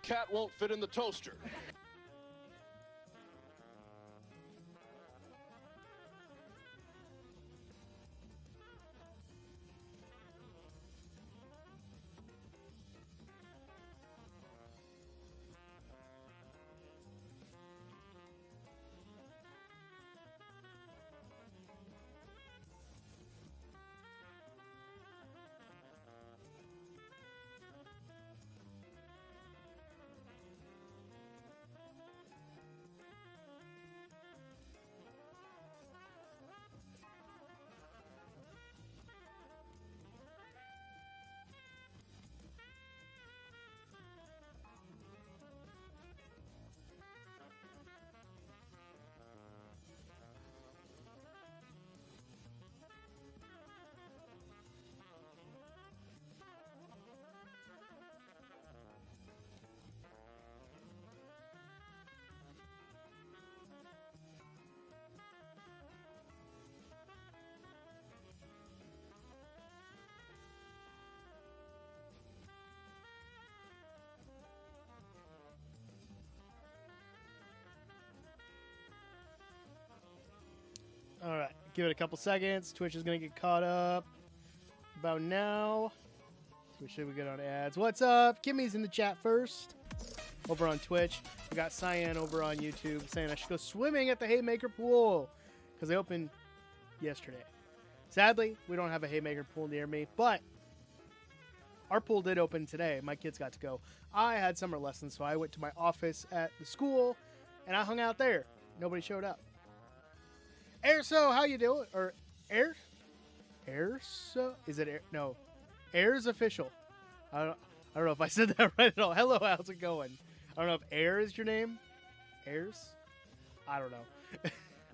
cat won't fit in the toaster. All right, give it a couple seconds. Twitch is going to get caught up about now. Make sure we get on ads. What's up? Kimmy's in the chat first. Over on Twitch. We got Cyan over on YouTube saying I should go swimming at the Haymaker pool because they opened yesterday. Sadly, we don't have a Haymaker pool near me, but our pool did open today. My kids got to go. I had summer lessons, so I went to my office at the school, and I hung out there. Nobody showed up. Airso, how you doing? Or Airso? Is it Air? No. Air's official. I don't know if I said that right at all. Hello, how's it going? I don't know if Air is your name. Airs? I don't know.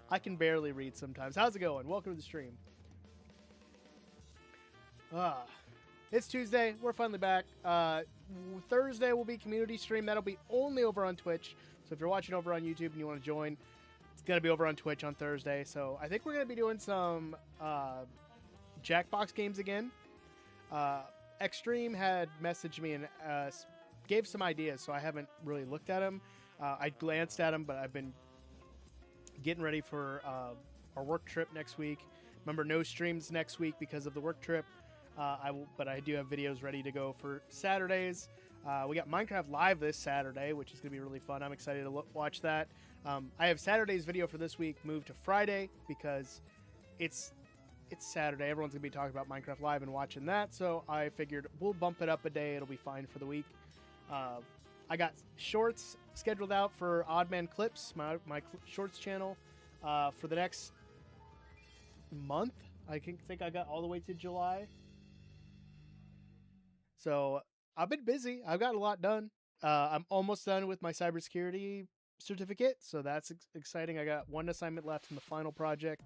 I can barely read sometimes. How's it going? Welcome to the stream. It's Tuesday. We're finally back. Thursday will be community stream. That'll be only over on Twitch. So if you're watching over on YouTube and you want to join, it's going to be over on Twitch on Thursday. So I think we're going to be doing some Jackbox games again. Extreme had messaged me and gave some ideas, so I haven't really looked at them. I glanced at them, but I've been getting ready for our work trip next week. Remember, no streams next week because of the work trip. But I do have videos ready to go for Saturdays. We got Minecraft Live this Saturday, which is going to be really fun. I'm excited to watch that. I have Saturday's video for this week moved to Friday because it's Saturday. Everyone's going to be talking about Minecraft Live and watching that, so I figured we'll bump it up a day. It'll be fine for the week. I got shorts scheduled out for Oddman Clips, my shorts channel, for the next month. I think I got all the way to July. So I've been busy. I've got a lot done. I'm almost done with my cybersecurity certificate, so that's exciting. I got one assignment left in the final project.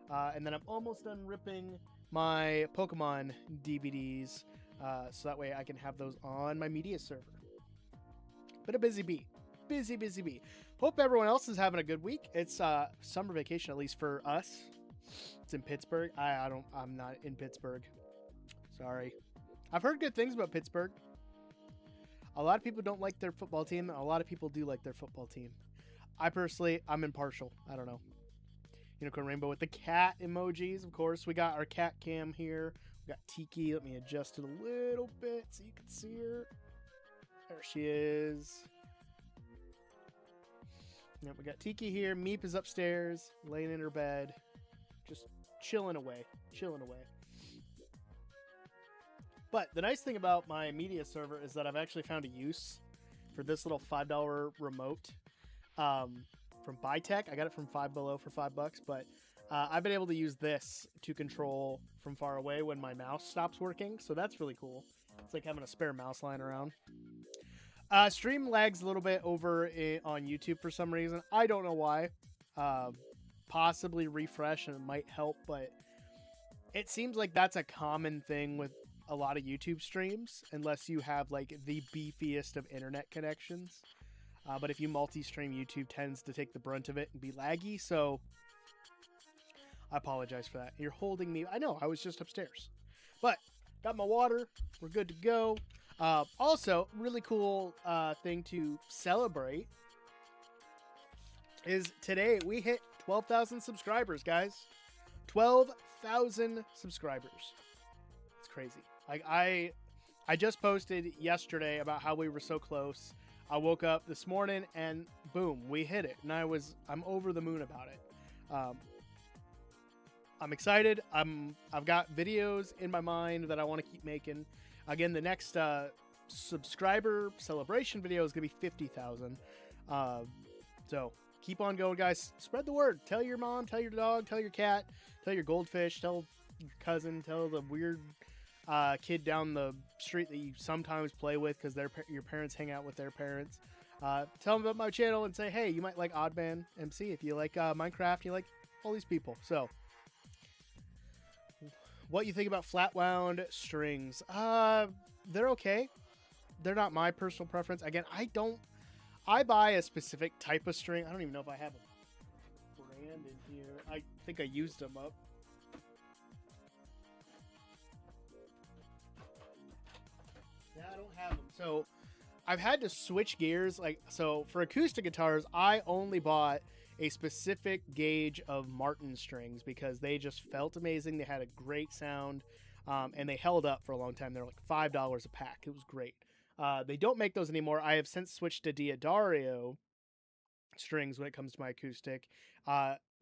And then I'm almost done ripping my Pokemon DVDs, so that way I can have those on my media server. But a busy bee. Busy bee. Hope everyone else is having a good week. It's summer vacation, at least for us. It's in Pittsburgh. I'm not in Pittsburgh. Sorry. I've heard good things about Pittsburgh. A lot of people don't like their football team. A lot of people do like their football team. I'm impartial. I don't know. Unicorn Rainbow with the cat emojis, of course. We got our cat cam here. We got Tiki. Let me adjust it a little bit so you can see her. There she is. Yep, we got Tiki here. Meep is upstairs, laying in her bed. Just chilling away. But the nice thing about my media server is that I've actually found a use for this little $5 remote. From Bytech. I got it from Five Below for $5, but I've been able to use this to control from far away when my mouse stops working, so that's really cool. It's like having a spare mouse lying around. Stream lags a little bit over on YouTube for some reason. I don't know why. Possibly refresh and it might help, but it seems like that's a common thing with a lot of YouTube streams, unless you have like the beefiest of internet connections. But if you multi-stream, YouTube tends to take the brunt of it and be laggy, so I apologize for that. You're holding me. I know, I was just upstairs. But got my water. We're good to go. Also, really cool thing to celebrate is today we hit 12,000 subscribers, guys. 12,000 subscribers. It's crazy. Like I just posted yesterday about how we were so close. I woke up this morning and boom, we hit it, and I'm over the moon about it. I'm excited. I've got videos in my mind that I want to keep making. Again, the next subscriber celebration video is gonna be 50,000. So keep on going, guys. Spread the word. Tell your mom, tell your dog, tell your cat, tell your goldfish, tell your cousin, tell the weird kid down the street that you sometimes play with because your parents hang out with their parents. Tell them about my channel and say, hey, you might like Oddman MC if you like Minecraft. You like all these people. So, what you think about flat wound strings? They're okay. They're not my personal preference. Again, I buy a specific type of string. I don't even know if I have a brand in here. I think I used them up. Yeah, I don't have them. So I've had to switch gears. So for acoustic guitars, I only bought a specific gauge of Martin strings because they just felt amazing. They had a great sound, and they held up for a long time. They're like $5 a pack. It was great. They don't make those anymore. I have since switched to Diodario strings when it comes to my acoustic.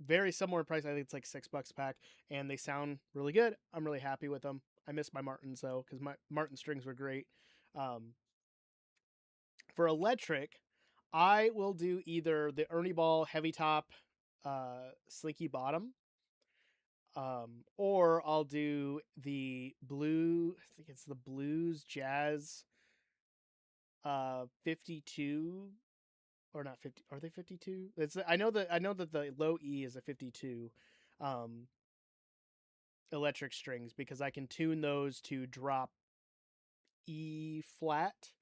Very similar in price. I think it's like $6 a pack, and they sound really good. I'm really happy with them. I miss my Martins though, because my Martin strings were great. For electric, I will do either the Ernie Ball Heavy Top Slinky Bottom, or I'll do the blue, I think it's the Blues Jazz 52, or not 50, are they 52? I know that the low E is a 52 electric strings because I can tune those to drop E flat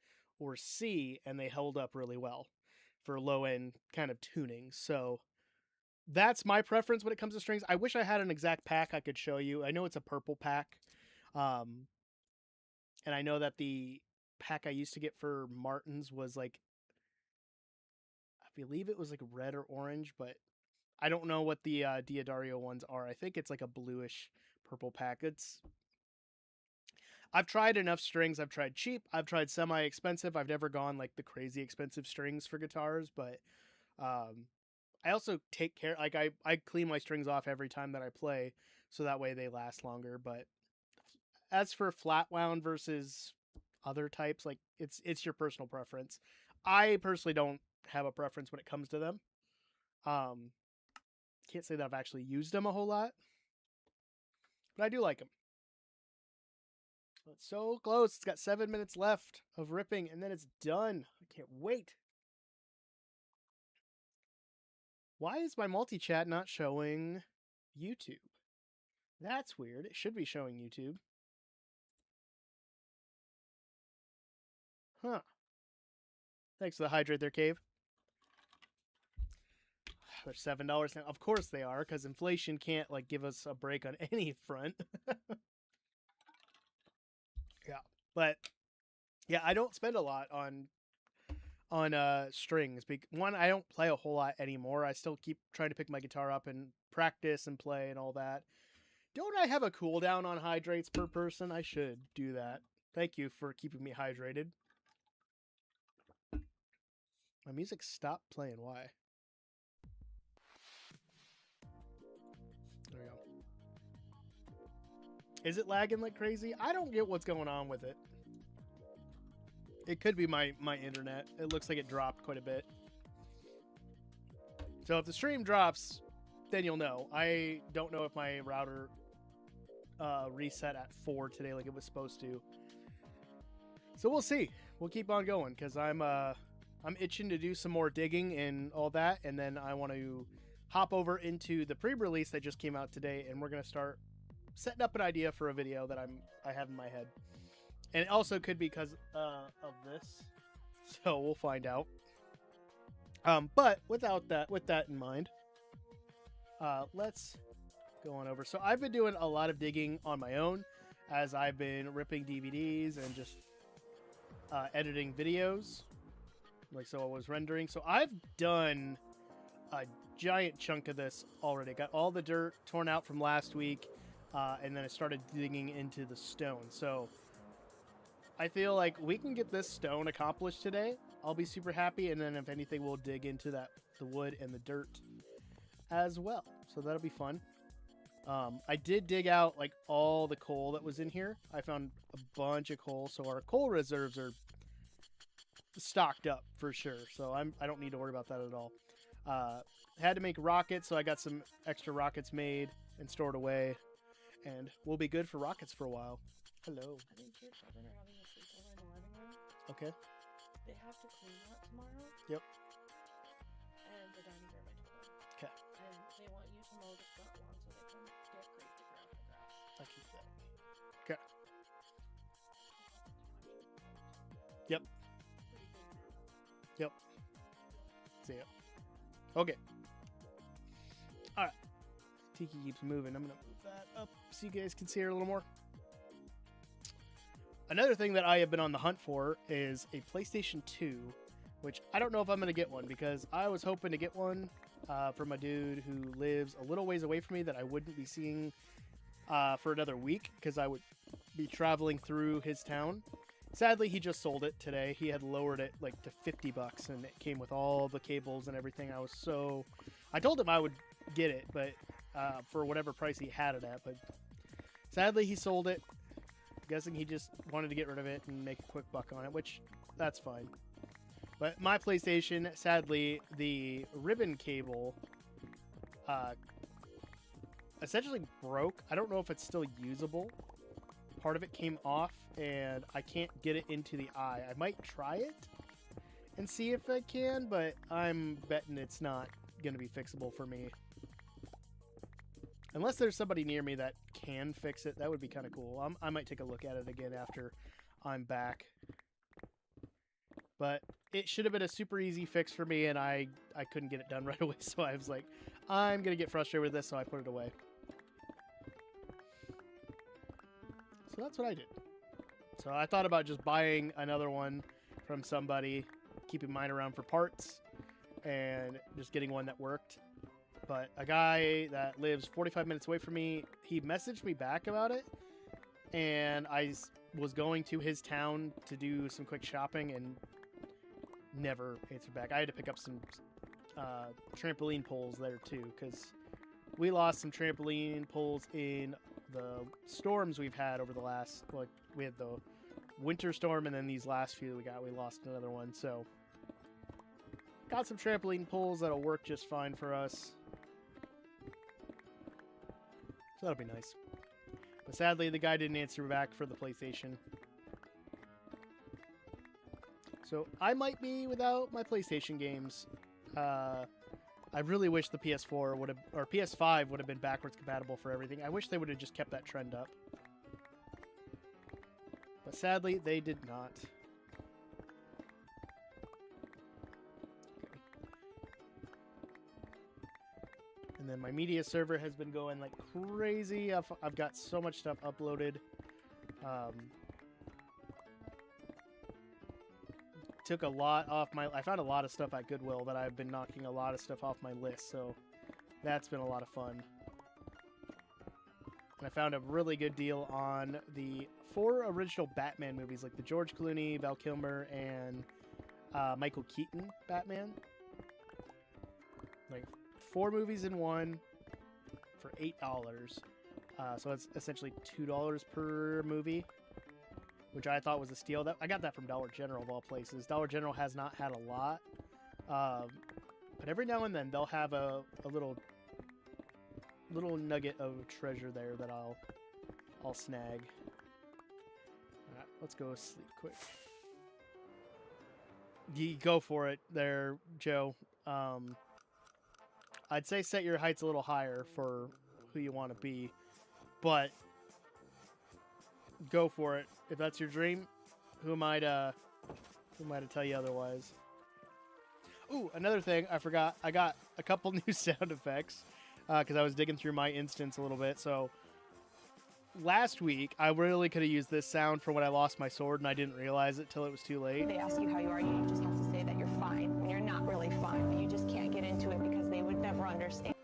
or C, and they held up really well for low end kind of tuning. So that's my preference when it comes to strings. I wish I had an exact pack I could show you. I know it's a purple pack, and I know that the pack I used to get for Martins was like, I believe it was like red or orange, but I don't know what the Diodario ones are. I think it's like a bluish purple pack. I've tried enough strings. I've tried cheap. I've tried semi-expensive. I've never gone like the crazy expensive strings for guitars, but I also take care. Like I clean my strings off every time that I play, so that way they last longer. But as for flat wound versus other types, like it's your personal preference. I personally don't have a preference when it comes to them. Can't say that I've actually used them a whole lot, but I do like them. It's so close. It's got 7 minutes left of ripping, and then it's done. I can't wait. Why is my multi-chat not showing YouTube? That's weird. It should be showing YouTube. Huh. Thanks for the hydrate there, Cave. They're $7 now. Of course they are, because inflation can't like give us a break on any front. Yeah. But yeah, I don't spend a lot on strings. One, I don't play a whole lot anymore. I still keep trying to pick my guitar up and practice and play and all that. Don't I have a cooldown on hydrates per person? I should do that. Thank you for keeping me hydrated. My music stopped playing. Why? There we go. Is it lagging like crazy? I don't get what's going on with it. It could be my internet. It looks like it dropped quite a bit. So if the stream drops, then you'll know. I don't know if my router reset at 4 today like it was supposed to. So we'll see. We'll keep on going because I'm itching to do some more digging and all that, and then I want to hop over into the pre-release that just came out today, and we're gonna start setting up an idea for a video that I have in my head. And it also could be because of this, so we'll find out. But with that in mind, let's go on over. So I've been doing a lot of digging on my own as I've been ripping DVDs and just editing videos. Like, so I was rendering. So I've done a giant chunk of this already. Got all the dirt torn out from last week, and then I started digging into the stone. So I feel like we can get this stone accomplished today. I'll be super happy, and then if anything, we'll dig into the wood and the dirt as well. So that'll be fun. I did dig out like all the coal that was in here. I found a bunch of coal, so our coal reserves are stocked up for sure. So I don't need to worry about that at all. Had to make rockets, so I got some extra rockets made and stored away, and we'll be good for rockets for a while. Hello. I think your children are having a sleepover in the living room. Okay. They have to clean that tomorrow. Yep. And the dining room, I told them. Okay. And they want you to mow the front lawn so they can get great digger out the grass. I keep that. Okay. Yep. Yep. See ya. Okay. Alright. Tiki keeps moving. I'm going to move that up so you guys can see her a little more. Another thing that I have been on the hunt for is a PlayStation 2, which I don't know if I'm going to get one because I was hoping to get one from a dude who lives a little ways away from me that I wouldn't be seeing for another week because I would be traveling through his town. Sadly, he just sold it today. He had lowered it like to $50 and it came with all the cables and everything. I told him I would get it, but for whatever price he had it at, but sadly he sold it. Guessing he just wanted to get rid of it and make a quick buck on it, which that's fine. But my PlayStation, sadly, the ribbon cable essentially broke. I don't know if it's still usable. Part of it came off, and I can't get it into the eye. I might try it and see if I can, but I'm betting it's not going to be fixable for me. Unless there's somebody near me that can fix it, that would be kind of cool. I might take a look at it again after I'm back. But it should have been a super easy fix for me, and I couldn't get it done right away. So I was like, I'm going to get frustrated with this, so I put it away. So that's what I did. So I thought about just buying another one from somebody, keeping mine around for parts, and just getting one that worked. But a guy that lives 45 minutes away from me, he messaged me back about it, and I was going to his town to do some quick shopping and never answered back. I had to pick up some trampoline poles there too, because we lost some trampoline poles in the storms we've had over the last, like, we had the winter storm, and then these last few we lost another one. So got some trampoline poles that'll work just fine for us. So that'll be nice. But sadly, the guy didn't answer back for the PlayStation. So I might be without my PlayStation games. I really wish the PS4 would have, or PS5 would have been backwards compatible for everything. I wish they would have just kept that trend up. But sadly, they did not. And then my media server has been going like crazy. I've got so much stuff uploaded. Took a lot off my... I found a lot of stuff at Goodwill that I've been knocking a lot of stuff off my list, so that's been a lot of fun. And I found a really good deal on the 4 original Batman movies, like the George Clooney, Val Kilmer, and Michael Keaton Batman. Like 4 movies in one for $8. So it's essentially $2 per movie, which I thought was a steal. I got that from Dollar General of all places. Dollar General has not had a lot, but every now and then they'll have a little nugget of treasure there that I'll snag. All right, let's go sleep quick. You go for it there, Joe. I'd say set your heights a little higher for who you want to be, but go for it. If that's your dream, who am I to tell you otherwise? Ooh, another thing I forgot. I got a couple new sound effects because I was digging through my instance a little bit. So last week, I really could have used this sound for when I lost my sword, and I didn't realize it till it was too late. They ask you how you are, you just have to say that you're fine when you're not really fine, but you just can't get into it because they would never understand.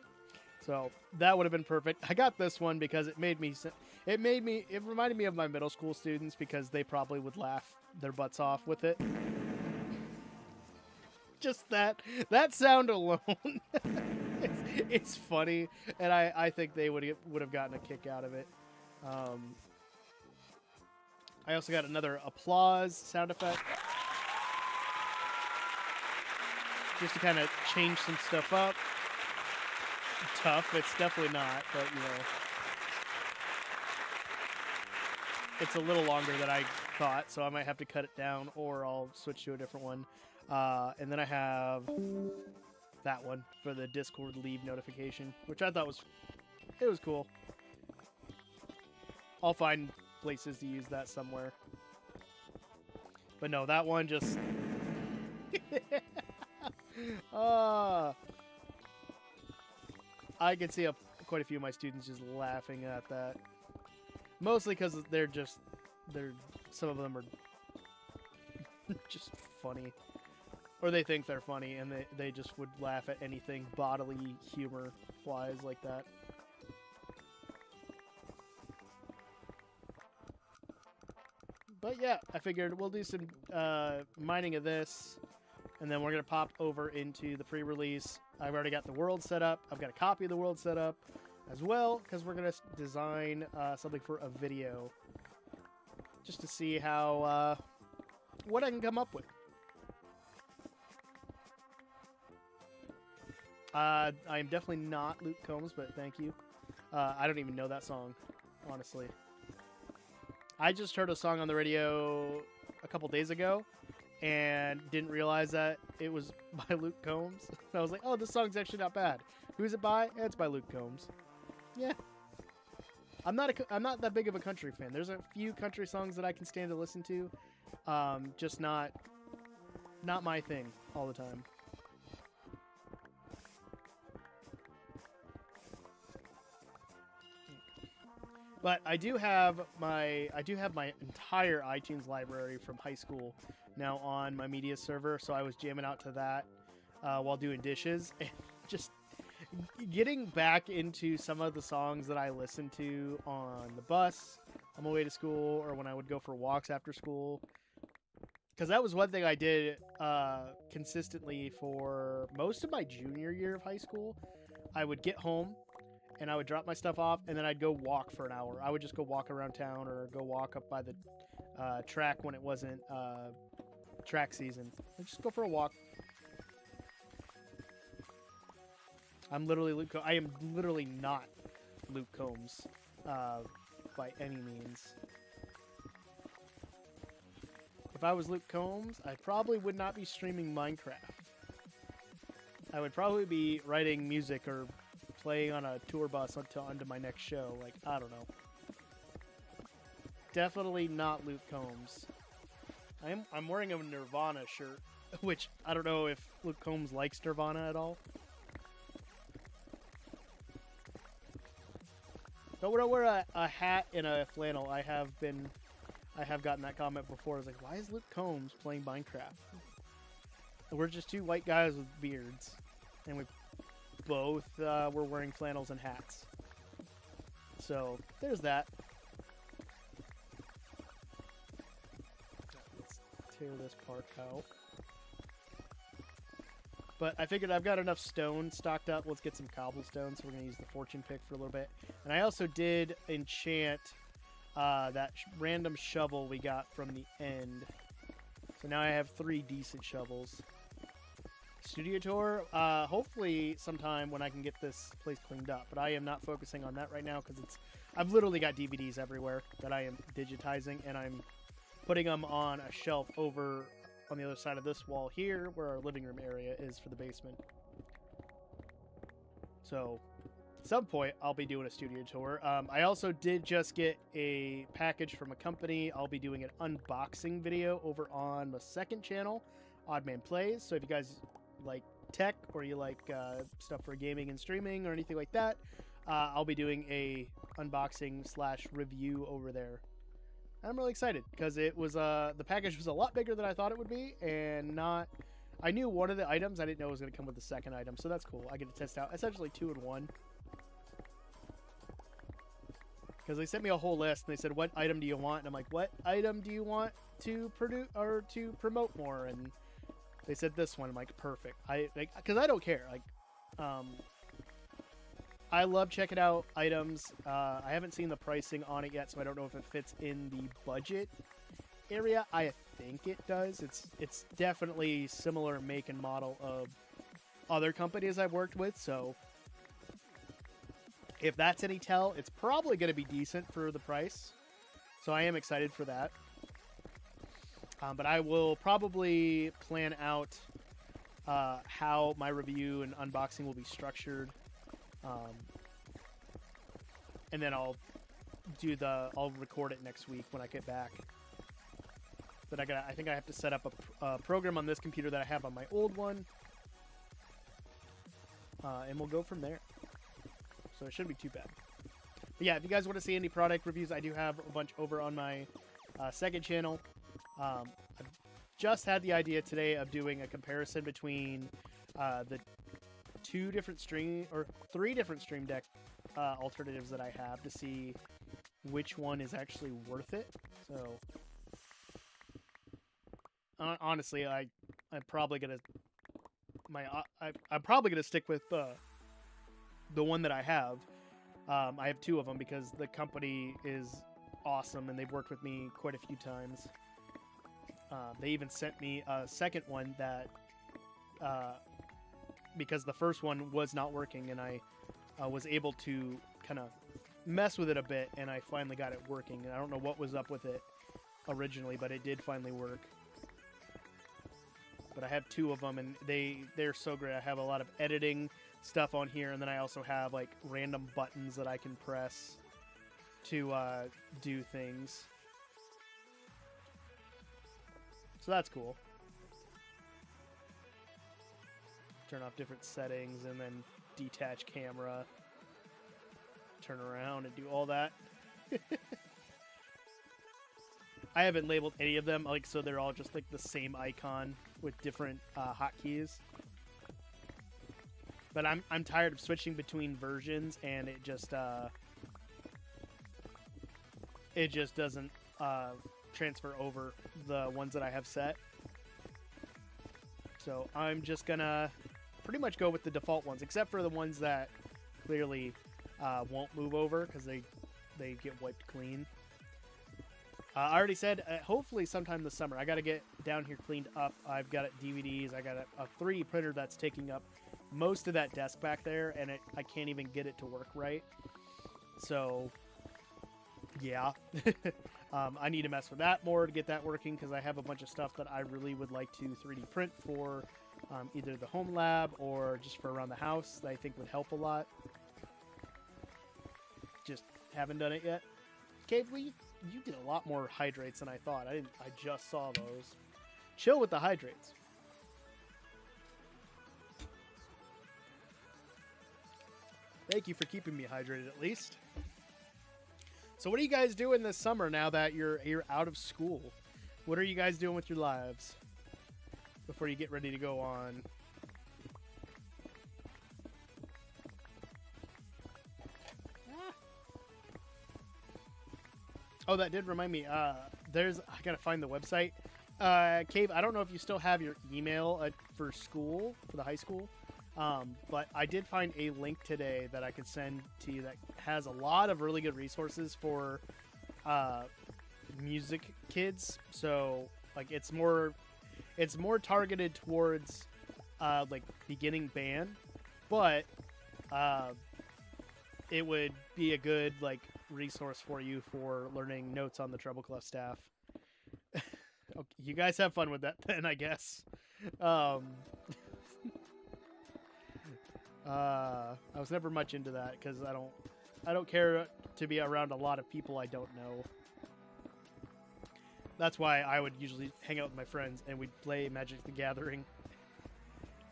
So that would have been perfect. I got this one because it reminded me of my middle school students because they probably would laugh their butts off with it. Just that sound alone, it's funny, and I think they would have gotten a kick out of it. I also got another applause sound effect, just to kind of change some stuff up. Tough, it's definitely not, but you know, it's a little longer than I thought, so I might have to cut it down, or I'll switch to a different one. And then I have that one for the Discord leave notification, which I thought was cool. I'll find places to use that somewhere. But no, that one just I can see quite a few of my students just laughing at that. Mostly because some of them are just funny. Or they think they're funny, and they just would laugh at anything bodily humor-wise like that. But yeah, I figured we'll do some mining of this, and then we're going to pop over into the pre-release. I've already got the world set up. I've got a copy of the world set up as well, because we're going to design something for a video. Just to see how what I can come up with. I am definitely not Luke Combs, but thank you. I don't even know that song, honestly. I just heard a song on the radio a couple days ago and didn't realize that it was by Luke Combs. I was like, oh, this song's actually not bad. Who's it by? It's by Luke Combs. Yeah. I'm not that big of a country fan. There's a few country songs that I can stand to listen to. Just not my thing all the time. But I do have my entire iTunes library from high school now on my media server, so I was jamming out to that while doing dishes, and just getting back into some of the songs that I listened to on the bus on my way to school, or when I would go for walks after school. Because that was one thing I did consistently for most of my junior year of high school. I would get home, and I would drop my stuff off, and then I'd go walk for an hour. I would just go walk around town, or go walk up by the track when it wasn't track season. I'd just go for a walk. I am literally not Luke Combs by any means. If I was Luke Combs, I probably would not be streaming Minecraft. I would probably be writing music or playing on a tour bus onto my next show. Like, I don't know. Definitely not Luke Combs. I'm wearing a Nirvana shirt, which I don't know if Luke Combs likes Nirvana at all. But when I wear a hat and a flannel, I have gotten that comment before. I was like, why is Luke Combs playing Minecraft? And we're just two white guys with beards, and we both were wearing flannels and hats. So there's that. Let's tear this part out. But I figured I've got enough stone stocked up. Let's get some cobblestone. So we're going to use the fortune pick for a little bit. And I also did enchant that random shovel we got from the end. So now I have 3 decent shovels. Studio tour, hopefully sometime when I can get this place cleaned up. But I am not focusing on that right now because I've literally got DVDs everywhere that I am digitizing, and I'm putting them on a shelf over on the other side of this wall here, where our living room area is for the basement. So at some point I'll be doing a studio tour. I also did just get a package from a company. I'll be doing an unboxing video over on the second channel, Oddman Plays. So if you guys like tech, or you like stuff for gaming and streaming or anything like that, I'll be doing a unboxing slash review over there. I'm really excited because it was the package was a lot bigger than I thought it would be, and not. I knew one of the items. I didn't know it was going to come with the second item, so that's cool. I get to test out essentially 2 in 1. Because they sent me a whole list, and they said, "What item do you want?" And I'm like, "What item do you want to produce or to promote more?" And they said this one. I'm like, "Perfect." Because I don't care. I love checking out items. I haven't seen the pricing on it yet, so I don't know if it fits in the budget area. I think it does. It's definitely similar make and model of other companies I've worked with, so if that's any tell, it's probably going to be decent for the price. So I am excited for that. But I will probably plan out how my review and unboxing will be structured. And then I'll record it next week when I get back. But I think I have to set up a program on this computer that I have on my old one. And we'll go from there. So it shouldn't be too bad. But yeah, if you guys want to see any product reviews, I do have a bunch over on my second channel. I've just had the idea today of doing a comparison between the 3 different Stream Deck alternatives that I have to see which one is actually worth it. So honestly, I'm probably gonna stick with the one that I have. I have 2 of them because the company is awesome and they've worked with me quite a few times. They even sent me a second one that because the first one was not working, and I was able to kind of mess with it a bit, and I finally got it working. And I don't know what was up with it originally, but it did finally work. But I have 2 of them, and they're so great. I have a lot of editing stuff on here, and then I also have like random buttons that I can press to do things. So that's cool. Turn off different settings and then detach camera. Turn around and do all that. I haven't labeled any of them, so they're all just like the same icon with different hotkeys. But I'm tired of switching between versions, and it just doesn't transfer over the ones that I have set. So I'm just gonna pretty much go with the default ones, except for the ones that clearly won't move over because they get wiped clean. I already said hopefully sometime this summer. I got to get down here cleaned up. I've got DVDs. I got a 3D printer that's taking up most of that desk back there, and I can't even get it to work right. So yeah, I need to mess with that more to get that working, because I have a bunch of stuff that I really would like to 3D print for either the home lab or just for around the house that I think would help a lot. Just haven't done it yet. Cave, you did a lot more hydrates than I thought. I just saw those. Chill with the hydrates. Thank you for keeping me hydrated at least. So what are you guys doing this summer now that you're out of school? What are you guys doing with your lives before you get ready to go on? Oh, that did remind me. I gotta find the website. Cave, I don't know if you still have your email for school, for the high school. But I did find a link today that I could send to you that has a lot of really good resources for music kids. So like it's more targeted towards like beginning band, but it would be a good like resource for you for learning notes on the treble clef staff. Okay, you guys have fun with that then, I guess. I was never much into that because I don't care to be around a lot of people I don't know. That's why I would usually hang out with my friends and we'd play Magic the Gathering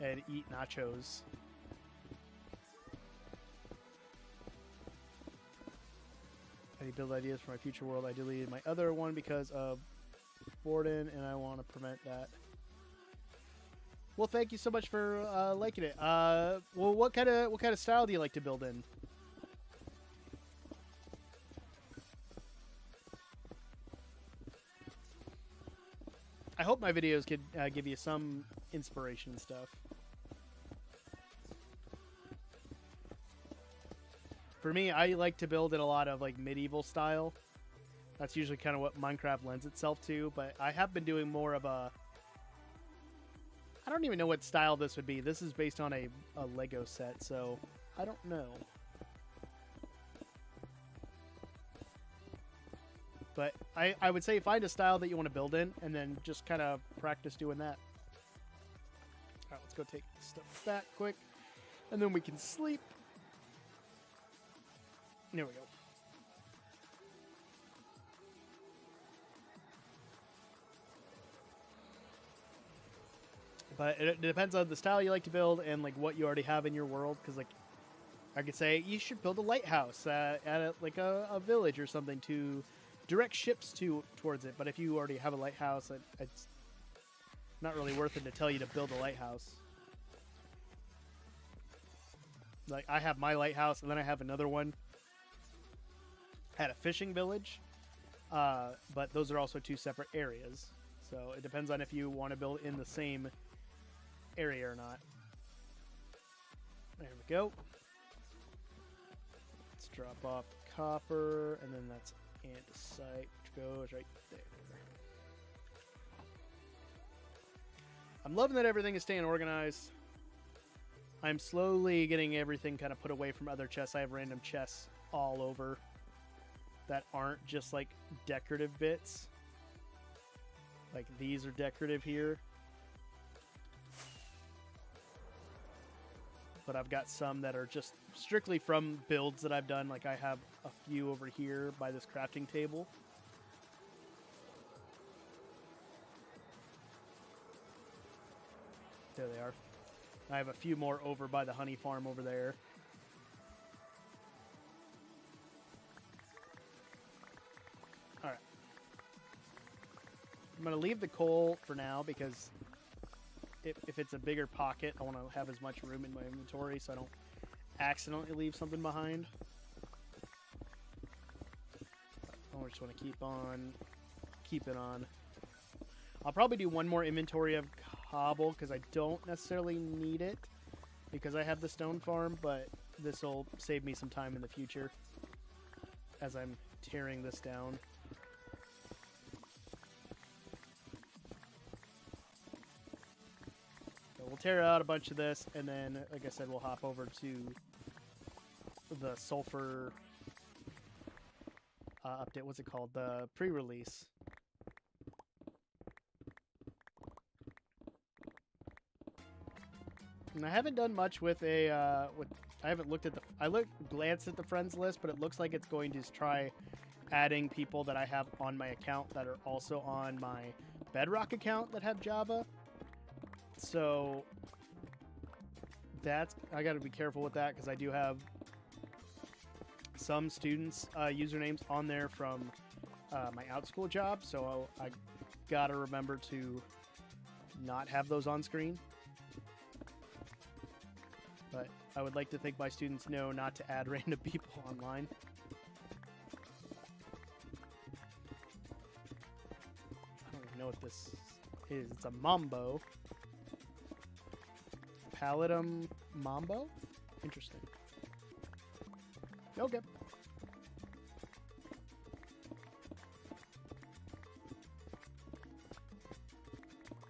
and eat nachos. Any build ideas for my future world? I deleted my other one because of Borden, and I want to prevent that. Well, thank you so much for liking it. Well, what kind of style do you like to build in? I hope my videos could give you some inspiration and stuff. For me, I like to build in a lot of like medieval style. That's usually kind of what Minecraft lends itself to, but I have been doing more of a... I don't even know what style this would be. This is based on a Lego set, so I don't know. But I would say find a style that you want to build in, and then just kind of practice doing that. Alright, let's go take this stuff back quick, and then we can sleep. There we go. But it depends on the style you like to build and like what you already have in your world. Because like I could say you should build a lighthouse at a village or something to direct ships towards it. But if you already have a lighthouse, it's not really worth it to tell you to build a lighthouse. Like I have my lighthouse, and then I have another one at a fishing village, but those are also two separate areas, so it depends on if you want to build in the same area or not. There we go. Let's drop off the copper, and then that's andesite, which goes right there. I'm loving that everything is staying organized. I'm slowly getting everything kind of put away from other chests. I have random chests all over that aren't just like decorative bits. Like these are decorative here. But I've got some that are just strictly from builds that I've done. Like I have a few over here by this crafting table. There they are. I have a few more over by the honey farm over there. Alright. I'm going to leave the coal for now because if it's a bigger pocket, I want to have as much room in my inventory so I don't accidentally leave something behind. I just want to keep it on. I'll probably do one more inventory of cobble because I don't necessarily need it because I have the stone farm, but this will save me some time in the future as I'm tearing this down. So we'll tear out a bunch of this, and then, like I said, we'll hop over to the sulfur update. What's it called? The pre-release. And I haven't done much with a I haven't looked at glanced at the friends list, but it looks like it's going to try adding people that I have on my account that are also on my Bedrock account that have Java. So I got to be careful with that because I do have some students' usernames on there from my OutSchool job, so I got to remember to not have those on screen. But I would like to think my students know not to add random people online. I don't even know what this is. It's a Mambo. Pallidum Mambo? Interesting. Okay.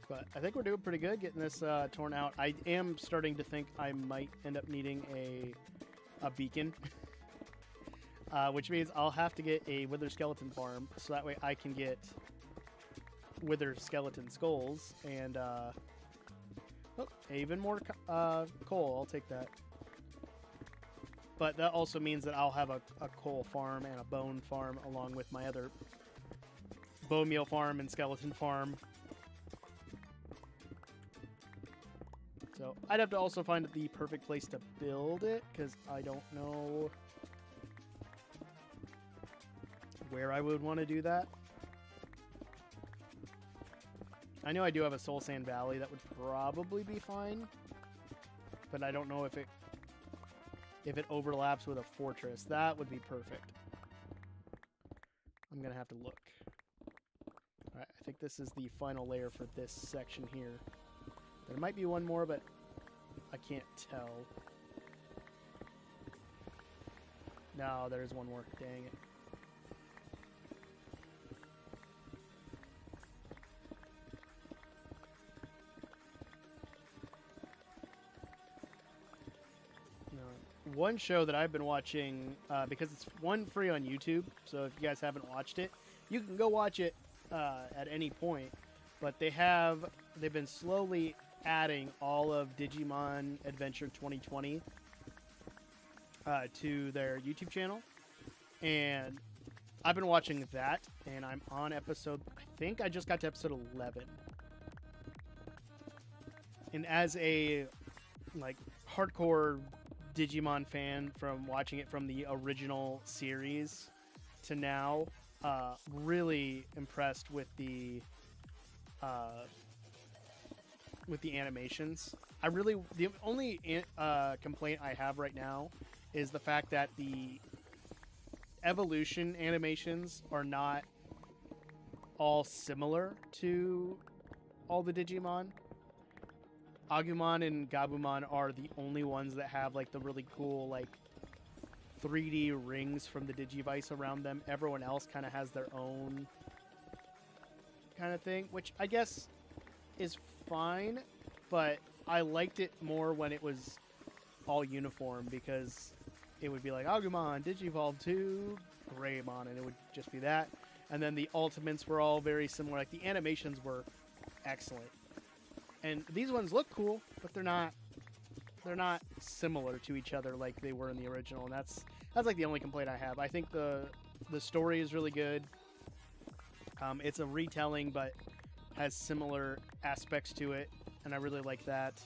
But I think we're doing pretty good getting this torn out. I am starting to think I might end up needing a beacon. Which means I'll have to get a wither skeleton farm, so that way I can get wither skeleton skulls and even more coal. I'll take that. But that also means that I'll have a coal farm and a bone farm along with my other bone meal farm and skeleton farm. So I'd have to also find the perfect place to build it because I don't know where I would want to do that. I know I do have a Soul Sand Valley that would probably be fine, but I don't know if it overlaps with a fortress. That would be perfect. I'm gonna have to look. Alright, I think this is the final layer for this section here. There might be one more, but I can't tell. No, there's one more. Dang it. One show that I've been watching, because it's one free on YouTube, so if you guys haven't watched it, you can go watch it at any point. But they've been slowly adding all of Digimon Adventure 2020 to their YouTube channel, and I've been watching that, and I'm on episode, I think I just got to episode 11. And as a like hardcore Digimon fan from watching it from the original series to now, really impressed with the animations. The only complaint I have right now is the fact that the evolution animations are not all similar to all the Digimon. Agumon and Gabumon are the only ones that have like the really cool like 3D rings from the Digivice around them. Everyone else kind of has their own kind of thing, which I guess is fine, but I liked it more when it was all uniform, because it would be like Agumon, Digivolve 2, Greymon, and it would just be that. And then the Ultimates were all very similar. Like the animations were excellent. And these ones look cool, but they're not similar to each other like they were in the original, and that's like the only complaint I have. I think the story is really good. It's a retelling, but has similar aspects to it, and I really like that.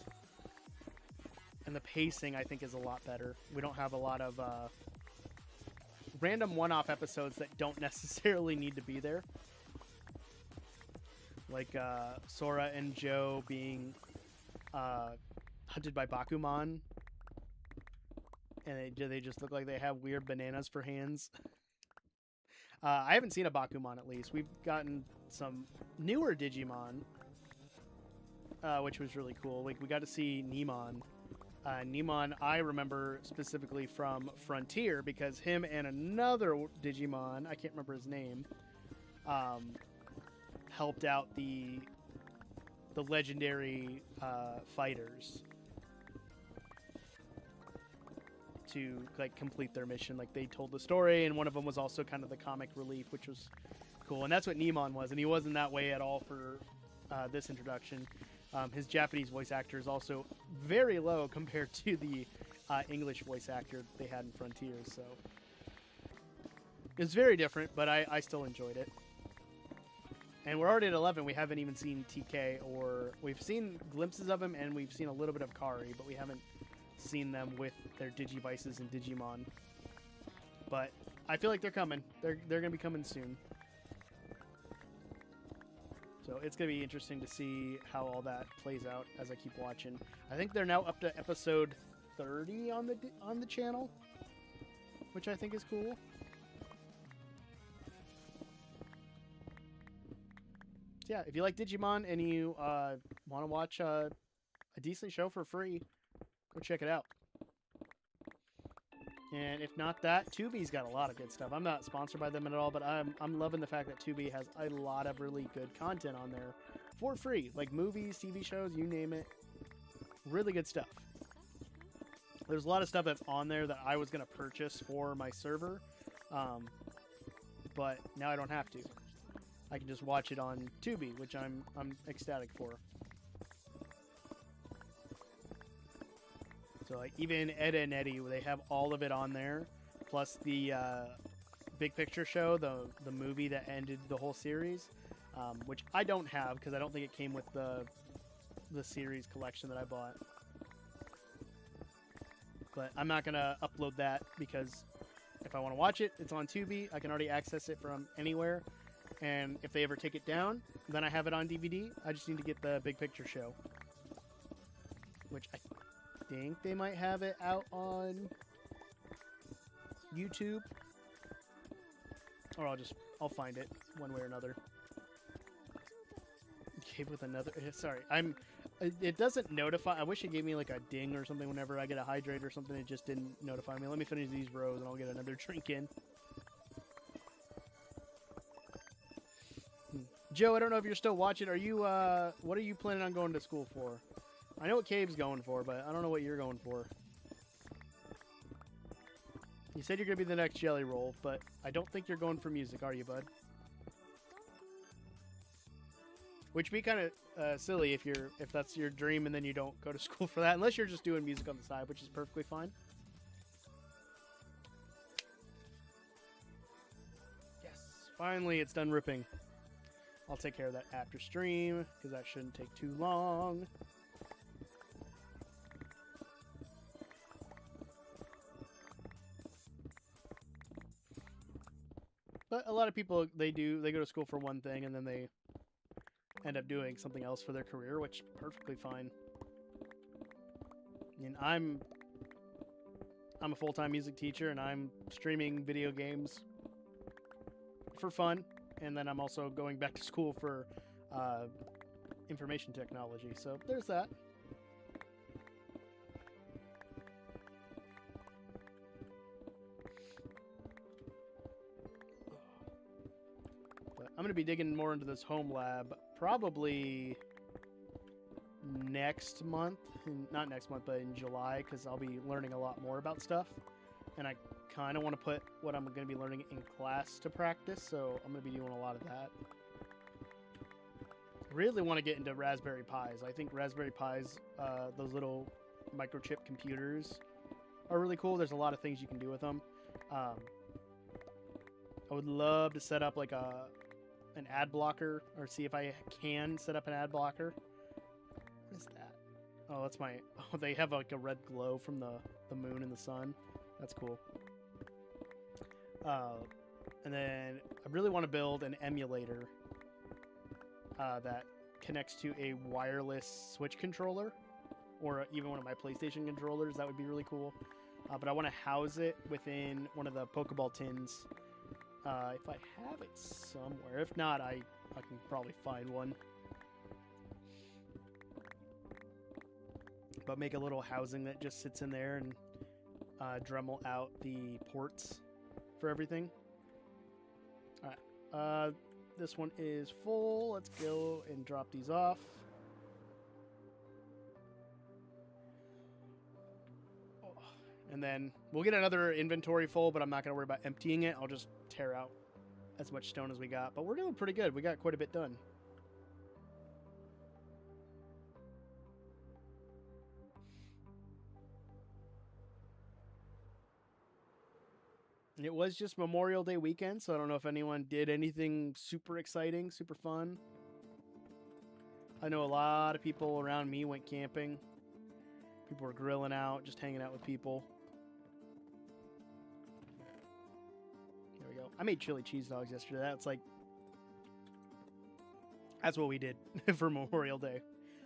And the pacing, I think, is a lot better. We don't have a lot of random one-off episodes that don't necessarily need to be there. Like Sora and Joe being hunted by Bakuman, and they just look like they have weird bananas for hands. I haven't seen a Bakuman, at least. We've gotten some newer Digimon, which was really cool. Like we got to see Nemon. Nemon, I remember specifically from Frontier, because him and another Digimon, I can't remember his name, helped out the legendary fighters to like complete their mission. Like they told the story, and one of them was also kind of the comic relief, which was cool. And that's what Nemon was, and he wasn't that way at all for this introduction. His Japanese voice actor is also very low compared to the English voice actor they had in Frontier, so it's very different, but I still enjoyed it. And we're already at 11. We haven't even seen TK, or we've seen glimpses of him, and we've seen a little bit of Kari, but we haven't seen them with their Digivices and Digimon. But I feel like they're coming. They're going to be coming soon. So it's going to be interesting to see how all that plays out as I keep watching. I think they're now up to episode 30 on the channel, which I think is cool. Yeah, if you like Digimon and you want to watch a decent show for free, go check it out. And if not that, Tubi's got a lot of good stuff. I'm not sponsored by them at all, but I'm loving the fact that Tubi has a lot of really good content on there for free. Like movies, TV shows, you name it. Really good stuff. There's a lot of stuff that's on there that I was going to purchase for my server, but now I don't have to. I can just watch it on Tubi, which I'm ecstatic for. So like even Ed and Eddie, they have all of it on there, plus the Big Picture Show, the movie that ended the whole series, which I don't have because I don't think it came with the series collection that I bought. But I'm not gonna upload that because if I want to watch it, it's on Tubi. I can already access it from anywhere. And if they ever take it down, then I have it on DVD. I just need to get the big picture show, which I think they might have it out on YouTube, or I'll find it one way or another. Gave with another. Sorry, It doesn't notify. I wish it gave me like a ding or something whenever I get a hydrate or something. It just didn't notify me. Let me finish these rows and I'll get another drink in. Joe, I don't know if you're still watching. Are you? What are you planning on going to school for? I know what Cave's going for, but I don't know what you're going for. You said you're gonna be the next Jelly Roll, but I don't think you're going for music, are you, bud? Which would be kind of silly if that's your dream and then you don't go to school for that, unless you're just doing music on the side, which is perfectly fine. Yes, finally it's done ripping. I'll take care of that after stream, because that shouldn't take too long. But a lot of people, they go to school for one thing, and then they end up doing something else for their career, which is perfectly fine. I mean, I'm a full-time music teacher, and I'm streaming video games for fun. And then I'm also going back to school for information technology. So there's that. But I'm going to be digging more into this home lab probably next month. Not next month, but in July, because I'll be learning a lot more about stuff. And I kind of want to put what I'm going to be learning in class to practice, so I'm going to be doing a lot of that. Really want to get into Raspberry Pis. I think Raspberry Pis, those little microchip computers, are really cool. There's a lot of things you can do with them. I would love to set up like an ad blocker, or see if I can set up an ad blocker. What is that? Oh, that's my... Oh, they have like a red glow from the moon and the sun. That's cool. And then I really want to build an emulator that connects to a wireless Switch controller, or even one of my PlayStation controllers. That would be really cool. But I want to house it within one of the Pokeball tins. If I have it somewhere. If not, I can probably find one. But make a little housing that just sits in there and Dremel out the ports for everything. Alright, this one is full. Let's go and drop these off. And then we'll get another inventory full, but I'm not going to worry about emptying it. I'll just tear out as much stone as we got. But we're doing pretty good. We got quite a bit done. It was just Memorial Day weekend, so I don't know if anyone did anything super exciting, super fun. I know a lot of people around me went camping. People were grilling out, just hanging out with people. There we go. I made chili cheese dogs yesterday. That's what we did for Memorial Day.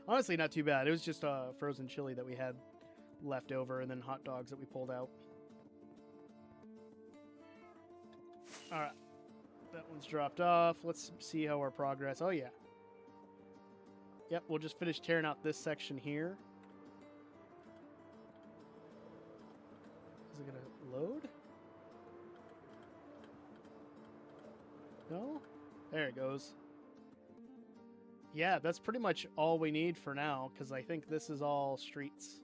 Honestly, not too bad. It was just frozen chili that we had left over, and then hot dogs that we pulled out. Alright, that one's dropped off. Let's see how our progress... Oh, yeah. Yep, we'll just finish tearing out this section here. Is it going to load? No? There it goes. Yeah, that's pretty much all we need for now, because I think this is all streets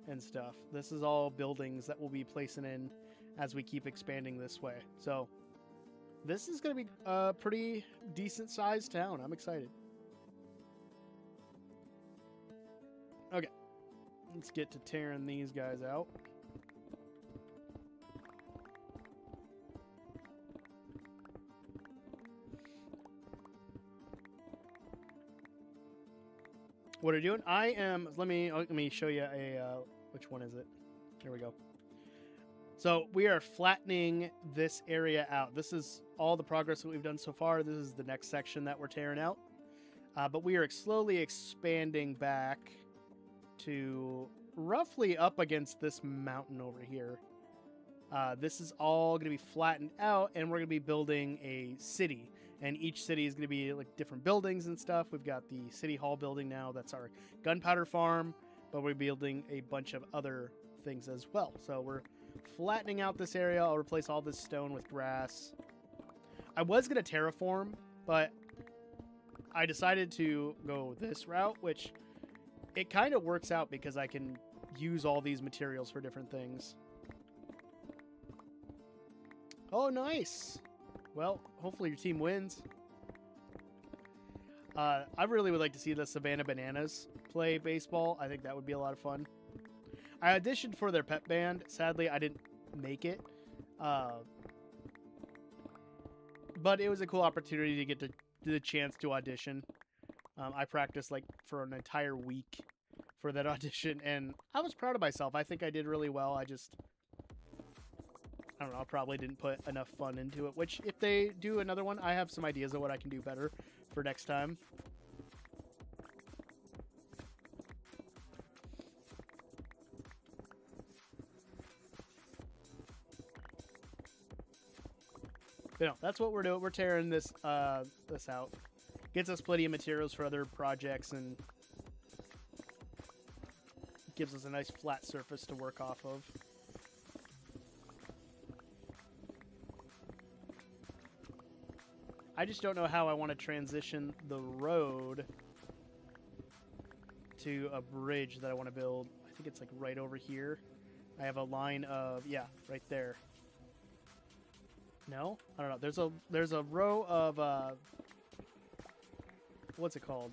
and stuff. This is all buildings that we'll be placing in as we keep expanding this way. So this is going to be a pretty decent sized town. I'm excited. Okay, let's get to tearing these guys out. What are you doing? I am. Let me show you a. Which one is it? Here we go. So we are flattening this area out. This is all the progress that we've done so far. This is the next section that we're tearing out. But we are slowly expanding back to roughly up against this mountain over here. This is all going to be flattened out, and we're going to be building a city. And each city is going to be like different buildings and stuff. We've got the city hall building now. That's our gunpowder farm. But we're building a bunch of other things as well. So we're flattening out this area. I'll replace all this stone with grass. I was going to terraform, but I decided to go this route, which it kind of works out because I can use all these materials for different things. Oh, nice. Well, hopefully your team wins. I really would like to see the Savannah Bananas play baseball. I think that would be a lot of fun. I auditioned for their pep band. Sadly, I didn't make it. But it was a cool opportunity to get the chance to audition. I practiced like for an entire week for that audition, and I was proud of myself. I think I did really well. I don't know, I probably didn't put enough fun into it, which if they do another one, I have some ideas of what I can do better for next time. But no, that's what we're doing. We're tearing this this out. Gets us plenty of materials for other projects and gives us a nice flat surface to work off of. I just don't know how I want to transition the road to a bridge that I want to build. I think it's like right over here. I have a line of, yeah, right there. No? I don't know. There's a row of, what's it called?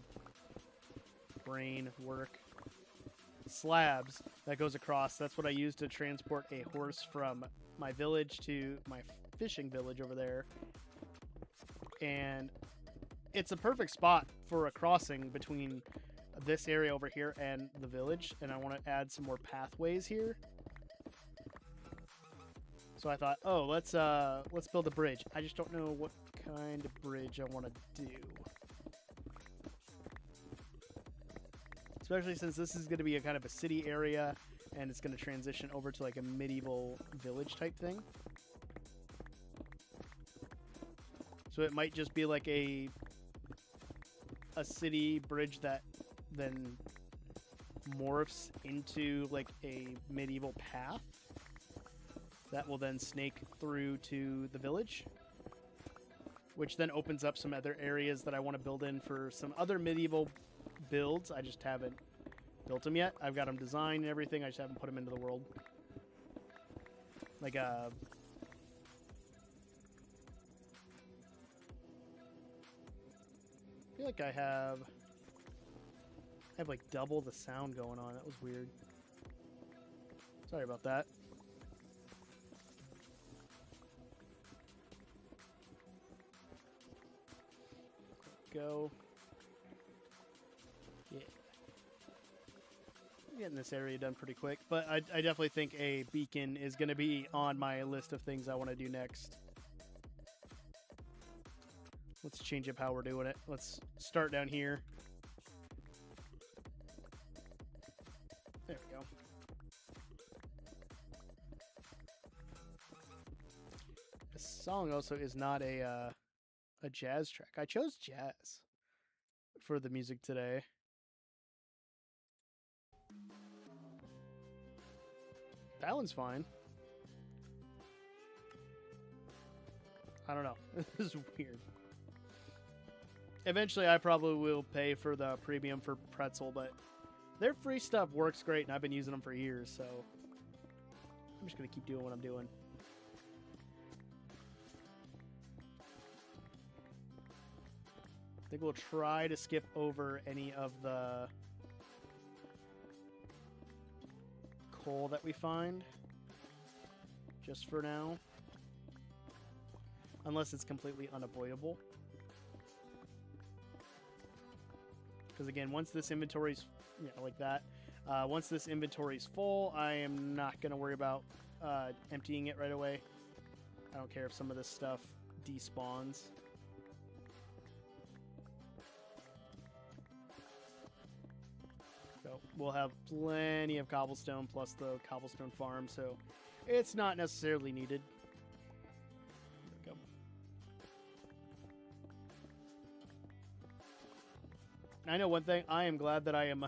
Brain work. Slabs that goes across. That's what I use to transport a horse from my village to my fishing village over there. And it's a perfect spot for a crossing between this area over here and the village, and I want to add some more pathways here. So I thought, oh, let's build a bridge. I just don't know what kind of bridge I want to do. Especially since this is going to be a kind of a city area, and it's going to transition over to like a medieval village type thing. So it might just be like a city bridge that then morphs into like a medieval path that will then snake through to the village, which then opens up some other areas that I want to build in for some other medieval builds. I just haven't built them yet. I've got them designed and everything. I just haven't put them into the world. Like a... I feel like I have like double the sound going on. That was weird. Sorry about that. Go. Yeah. I'm getting this area done pretty quick, but I definitely think a beacon is going to be on my list of things I want to do next. Let's change up how we're doing it. Let's start down here. There we go. This song also is not a jazz track. I chose jazz for the music today. That one's fine. I don't know. This is weird. Eventually, I probably will pay for the premium for Pretzel, but their free stuff works great, and I've been using them for years, so I'm just going to keep doing what I'm doing. I think we'll try to skip over any of the coal that we find, just for now, unless it's completely unavoidable. Because again, once this inventory's like that, once this inventory's full, I am not going to worry about emptying it right away. I don't care if some of this stuff despawns. So we'll have plenty of cobblestone plus the cobblestone farm, so it's not necessarily needed. There we go. I know one thing. I am glad that I am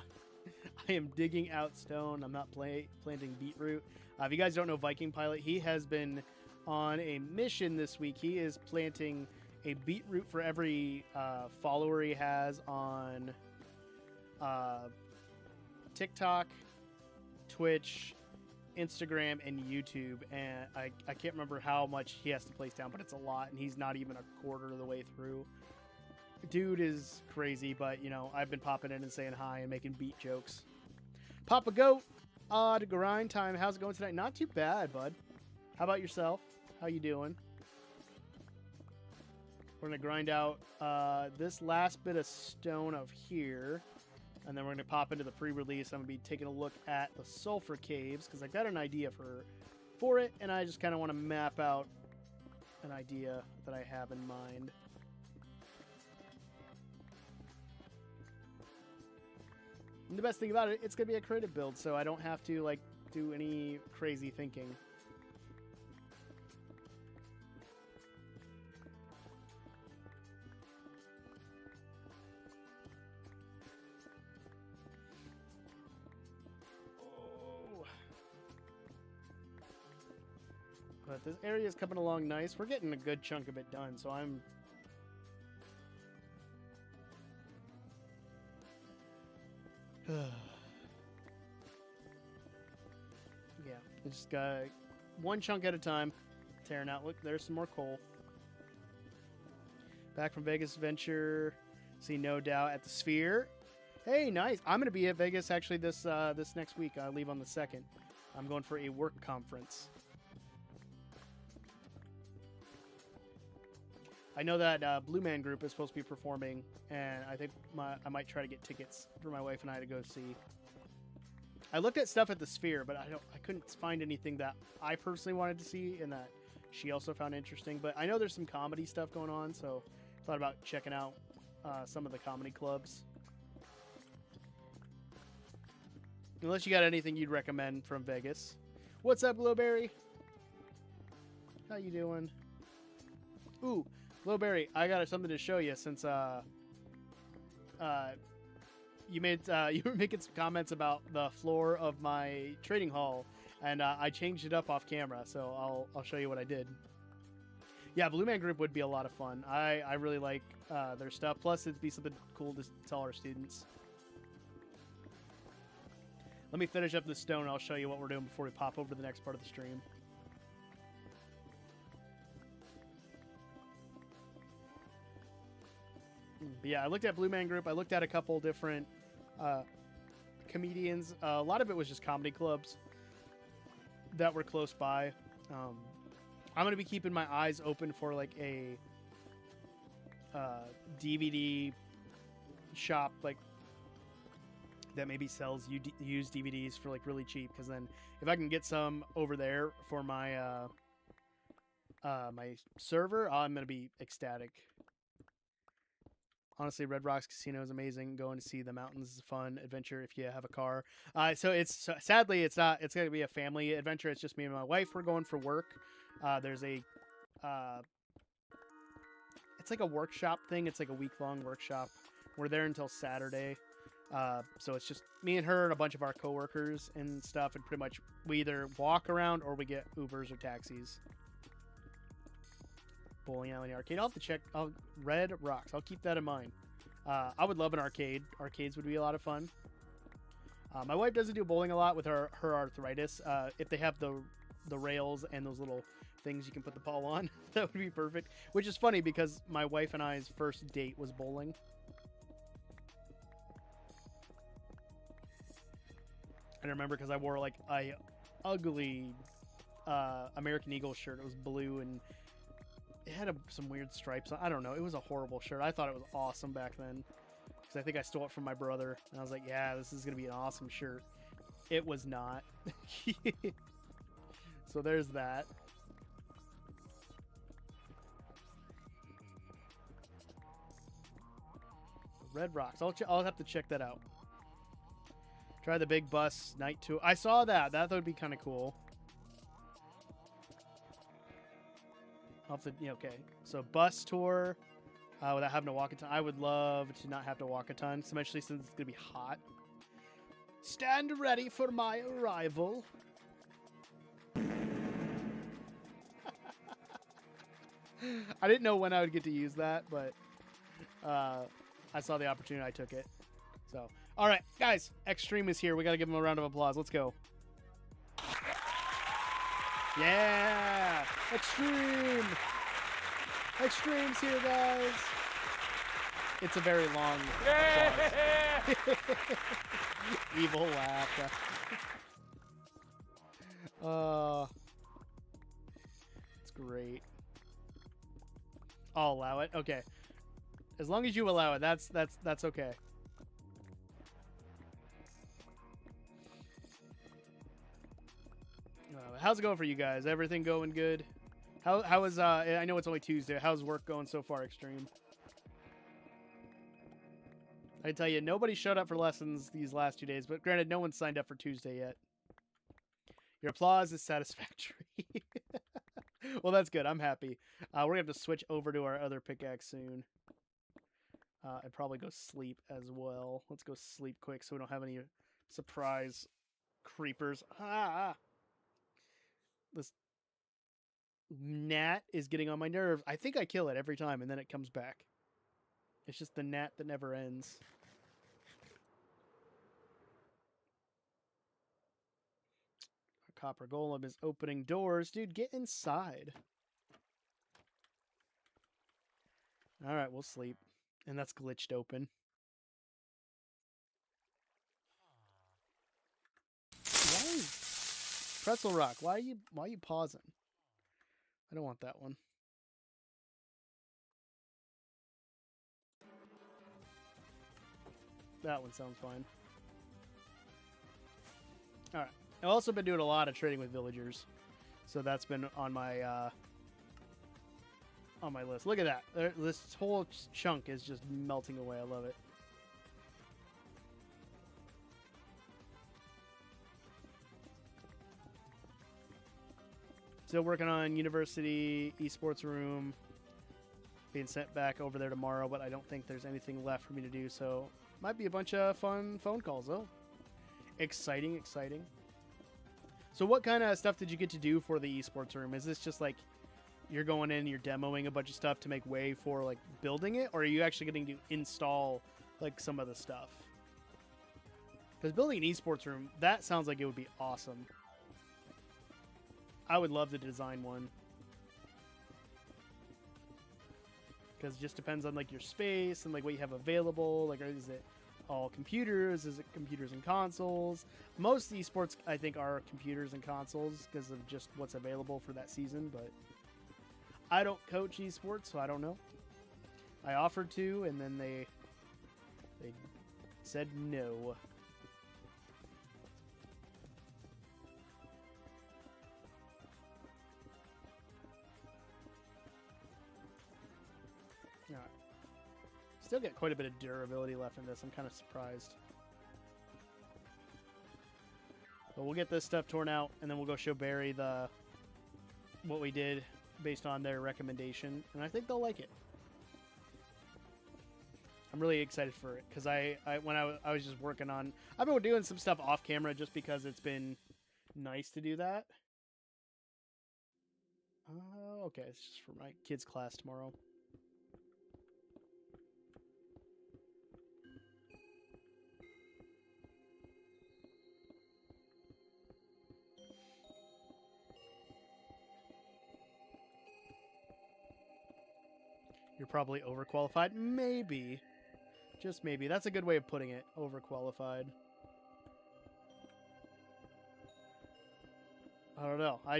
digging out stone. I'm not planting beetroot. If you guys don't know Viking Pilot, he has been on a mission this week. He is planting a beetroot for every follower he has on TikTok, Twitch, Instagram, and YouTube. And I can't remember how much he has to place down, but it's a lot, and he's not even a quarter of the way through. Dude is crazy, but, you know, I've been popping in and saying hi and making beat jokes. Papa Goat, odd grind time. How's it going tonight? Not too bad, bud. How about yourself? How you doing? We're going to grind out this last bit of stone of here, and then we're going to pop into the pre-release. I'm going to be taking a look at the sulfur caves, because I got an idea for it, and I just kind of want to map out an idea that I have in mind. And the best thing about it, it's going to be a creative build, so I don't have to, like, do any crazy thinking. Oh. But this area is coming along nice. We're getting a good chunk of it done, so I'm... Yeah, just got one chunk at a time, tearing out. Look, there's some more coal. Back from Vegas Venture. See No Doubt at the Sphere. Hey, nice. I'm going to be at Vegas actually this next week. I leave on the 2nd. I'm going for a work conference. I know that Blue Man Group is supposed to be performing, and I think I might try to get tickets for my wife and I to go see. I looked at stuff at the Sphere, but I couldn't find anything that I personally wanted to see and that she also found interesting. But I know there's some comedy stuff going on, so thought about checking out some of the comedy clubs. Unless you got anything you'd recommend from Vegas. What's up, Glowberry? How you doing? Ooh. Glowberry, I got something to show you since you were making some comments about the floor of my trading hall, and I changed it up off camera, so I'll show you what I did. Yeah, Blue Man Group would be a lot of fun. I really like their stuff. Plus, it'd be something cool to tell our students. Let me finish up this stone, and I'll show you what we're doing before we pop over to the next part of the stream. But yeah, I looked at Blue Man Group. I looked at a couple different comedians. A lot of it was just comedy clubs that were close by. I'm going to be keeping my eyes open for like a DVD shop like that maybe sells used DVDs for like really cheap. Because then if I can get some over there for my my server, I'm going to be ecstatic. Honestly, Red Rocks Casino is amazing. Going to see the mountains is a fun adventure if you have a car. So sadly, it's not. It's going to be a family adventure. It's just me and my wife. We're going for work. There's a it's like a workshop thing. It's like a week-long workshop. We're there until Saturday. So it's just me and her and a bunch of our coworkers and stuff. And pretty much we either walk around or we get Ubers or taxis. Bowling alley arcade. I'll have to check. Red Rocks. I'll keep that in mind. I would love an arcade. Arcades would be a lot of fun. My wife doesn't do bowling a lot with her arthritis. If they have the rails and those little things you can put the ball on, that would be perfect. Which is funny because my wife and I's first date was bowling. And I remember because I wore like a ugly American Eagle shirt. It was blue and it had some weird stripes. I don't know. It was a horrible shirt. I thought it was awesome back then because I think I stole it from my brother. And I was like, yeah, this is going to be an awesome shirt. It was not. So there's that. Red Rocks. I'll have to check that out. Try the big bus night tour. I saw that. That would be kind of cool. I'll have to, yeah, okay. So bus tour without having to walk a ton. I would love to not have to walk a ton, especially since it's going to be hot. Stand ready for my arrival. I didn't know when I would get to use that, but I saw the opportunity. I took it. So, all right, guys, Extreme is here. We got to give him a round of applause. Let's go. Yeah, Extreme. Extreme's here, guys. It's a very long applause. Evil laugh. It's great. I'll allow it. Okay. As long as you allow it, that's okay. How's it going for you guys? Everything going good? How is I know it's only Tuesday. How's work going so far, Extreme? I tell you, nobody showed up for lessons these last 2 days, but granted, no one signed up for Tuesday yet. Your applause is satisfactory. Well, that's good. I'm happy. We're going to have to switch over to our other pickaxe soon. And probably go sleep as well. Let's go sleep quick so we don't have any surprise creepers. Ah! This gnat is getting on my nerves. I think I kill it every time, and then it comes back. It's just the gnat that never ends. Our copper golem is opening doors. Dude, get inside. All right, we'll sleep. And that's glitched open. Why? Pretzel Rock, why are you pausing? I don't want that one. That one sounds fine. Alright. I've also been doing a lot of trading with villagers. So that's been on my list. Look at that. This whole chunk is just melting away. I love it. Still working on University Esports Room. Being sent back over there tomorrow, but I don't think there's anything left for me to do, so might be a bunch of fun phone calls, though. Exciting, exciting. So what kind of stuff did you get to do for the Esports Room? Is this just like you're going in and you're demoing a bunch of stuff to make way for like building it, or are you actually getting to install like some of the stuff? Because building an Esports Room, that sounds like it would be awesome. I would love to design one. Because it just depends on like your space and like what you have available. Like, is it all computers? Is it computers and consoles? Most esports, I think, are computers and consoles because of just what's available for that season. But I don't coach esports, so I don't know. I offered to, and then they said no. Alright. Still get quite a bit of durability left in this. I'm kind of surprised. But we'll get this stuff torn out, and then we'll go show Barry what we did based on their recommendation, and I think they'll like it. I'm really excited for it because I was just working on. I've been doing some stuff off camera just because it's been nice to do that. Okay, it's just for my kids' class tomorrow. You're probably overqualified. Maybe. Just maybe. That's a good way of putting it. Overqualified. I don't know. I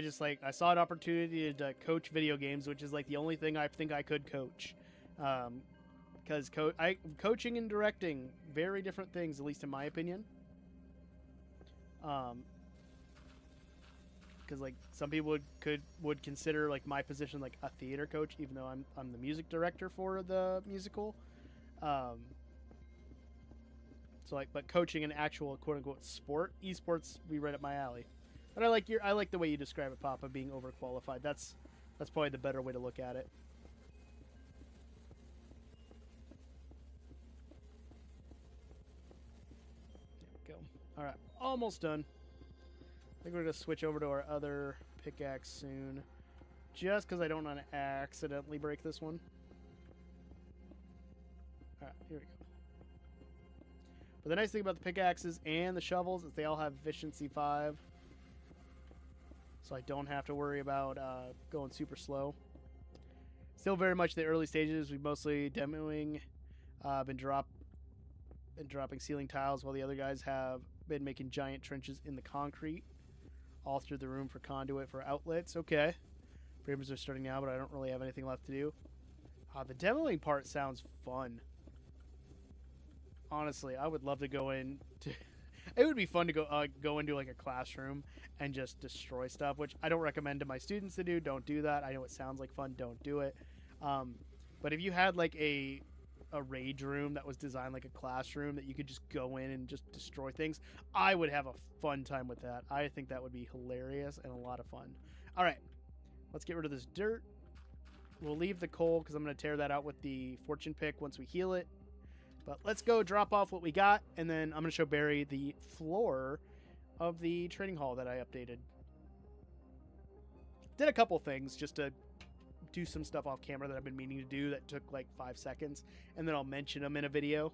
saw an opportunity to coach video games, which is like the only thing I think I could coach. Because coaching and directing, very different things, at least in my opinion. because like some people would consider like my position like a theater coach, even though I'm the music director for the musical. So like, but coaching an actual quote unquote sport, esports, be right up my alley. But I like the way you describe it, Papa, being overqualified. That's probably the better way to look at it. There we go. All right, almost done. I think we're gonna switch over to our other pickaxe soon, just because I don't want to accidentally break this one. All right, here we go. But the nice thing about the pickaxes and the shovels is they all have efficiency 5. So I don't have to worry about going super slow. Still very much the early stages. We've mostly demoing, been dropping ceiling tiles while the other guys have been making giant trenches in the concrete all through the room for conduit for outlets. Okay. Framers are starting now, but I don't really have anything left to do. The demoing part sounds fun. Honestly, I would love to go in to... It would be fun to go into like a classroom and just destroy stuff, which I don't recommend to my students to do. Don't do that. I know it sounds like fun. Don't do it. But if you had like a rage room that was designed like a classroom that you could just go in and just destroy things, I would have a fun time with that. I think that would be hilarious and a lot of fun. All right, let's get rid of this dirt. We'll leave the coal because I'm going to tear that out with the fortune pick once we heal it. But let's go drop off what we got, and then I'm going to show Barry the floor of the training hall that I updated. Did a couple things just to do some stuff off camera that I've been meaning to do that took like 5 seconds, and then I'll mention them in a video.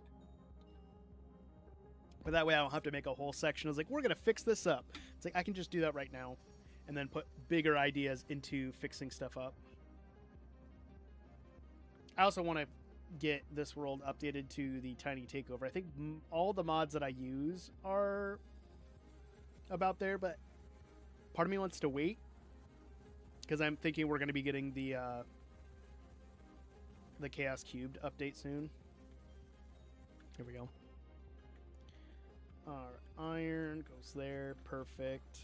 But that way I don't have to make a whole section. I was like, we're going to fix this up. It's like I can just do that right now and then put bigger ideas into fixing stuff up. I also want to get this world updated to the tiny takeover. I think all the mods that I use are about there, but part of me wants to wait because I'm thinking we're going to be getting the Chaos Cubed update soon. Here we go. Our iron goes there. Perfect.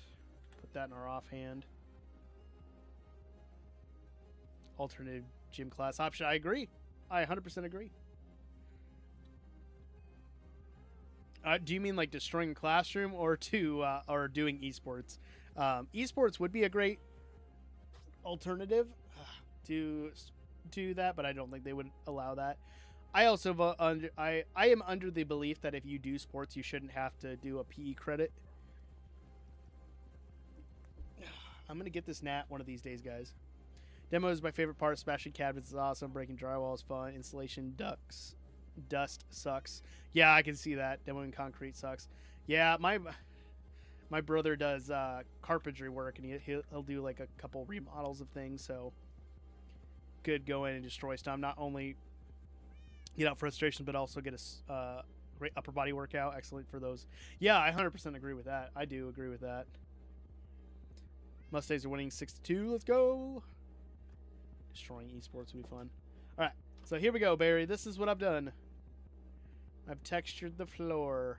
Put that in our offhand. Alternative gym class option. I agree. I 100% agree. Do you mean like destroying a classroom or or doing esports? Esports would be a great alternative to that, but I don't think they would allow that. I also I am under the belief that if you do sports, you shouldn't have to do a PE credit. I'm gonna get this gnat one of these days, guys. Demo is my favorite part. Smashing cabinets is awesome. Breaking drywall is fun. Installation dust sucks. Yeah, I can see that. Demoing concrete sucks. Yeah, my brother does carpentry work, and he'll do like a couple remodels of things. So good, go in and destroy stuff. Not only get out frustration, but also get a great upper body workout. Excellent for those. Yeah, I 100% agree with that. I do agree with that. Mustangs are winning 6-2. Let's go. Destroying esports would be fun. All right, so here we go, Barry. This is what I've done. I've textured the floor.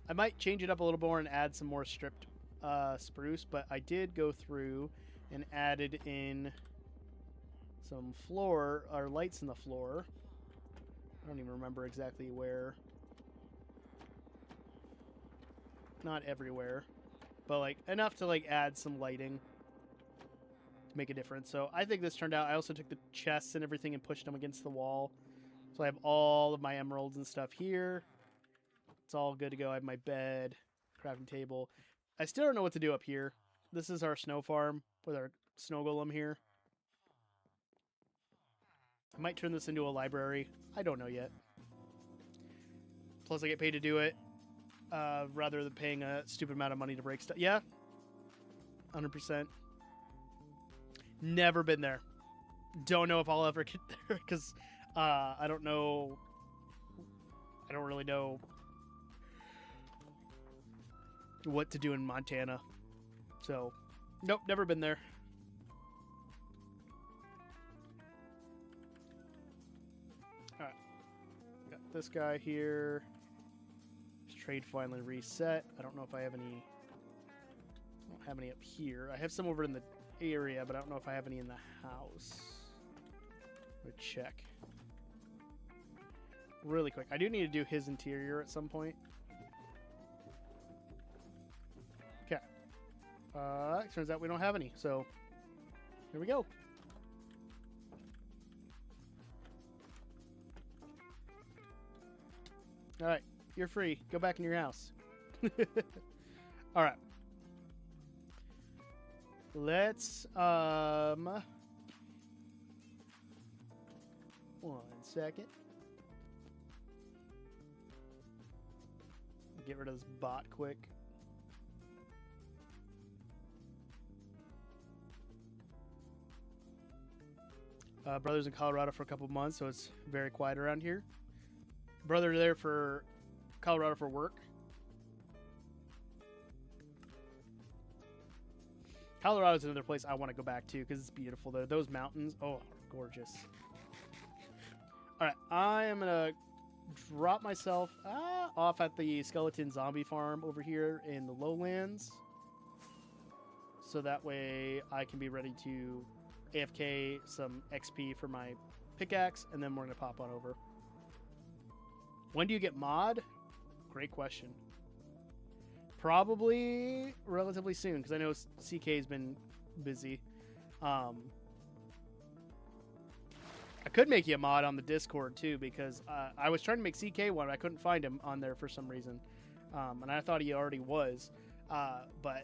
I might change it up a little more and add some more stripped spruce, but I did go through and added in some floor or lights in the floor. I don't even remember exactly where. Not everywhere, but like enough to like add some lighting. Make a difference. So I think this turned out. I also took the chests and everything and pushed them against the wall. So I have all of my emeralds and stuff here. It's all good to go. I have my bed, crafting table. I still don't know what to do up here. This is our snow farm with our snow golem here. I might turn this into a library. I don't know yet. Plus I get paid to do it rather than paying a stupid amount of money to break stuff. Yeah, 100%. Never been there. Don't know if I'll ever get there because I don't know. I don't really know what to do in Montana. So, nope, never been there. Alright. Got this guy here. His trade finally reset. I don't know if I have any... I don't don't have any up here. I have some over in the area, but I don't know if I have any in the house. Let me check. Really quick. I do need to do his interior at some point. Okay. Turns out we don't have any, so here we go. All right, you're free. Go back in your house. All right. Let's 1 second. Get rid of this bot quick. Brother's in Colorado for a couple months, so it's very quiet around here. Brother there for Colorado for work. Colorado's another place I want to go back to because it's beautiful there. Those mountains, oh, gorgeous. All right, I am gonna drop myself off at the skeleton zombie farm over here in the lowlands, so that way I can be ready to AFK some XP for my pickaxe, and then we're gonna pop on over. When do you get mod? Great question. Probably relatively soon, because I know CK's been busy. I could make you a mod on the Discord too, because I was trying to make CK one, but I couldn't find him on there for some reason, and I thought he already was. But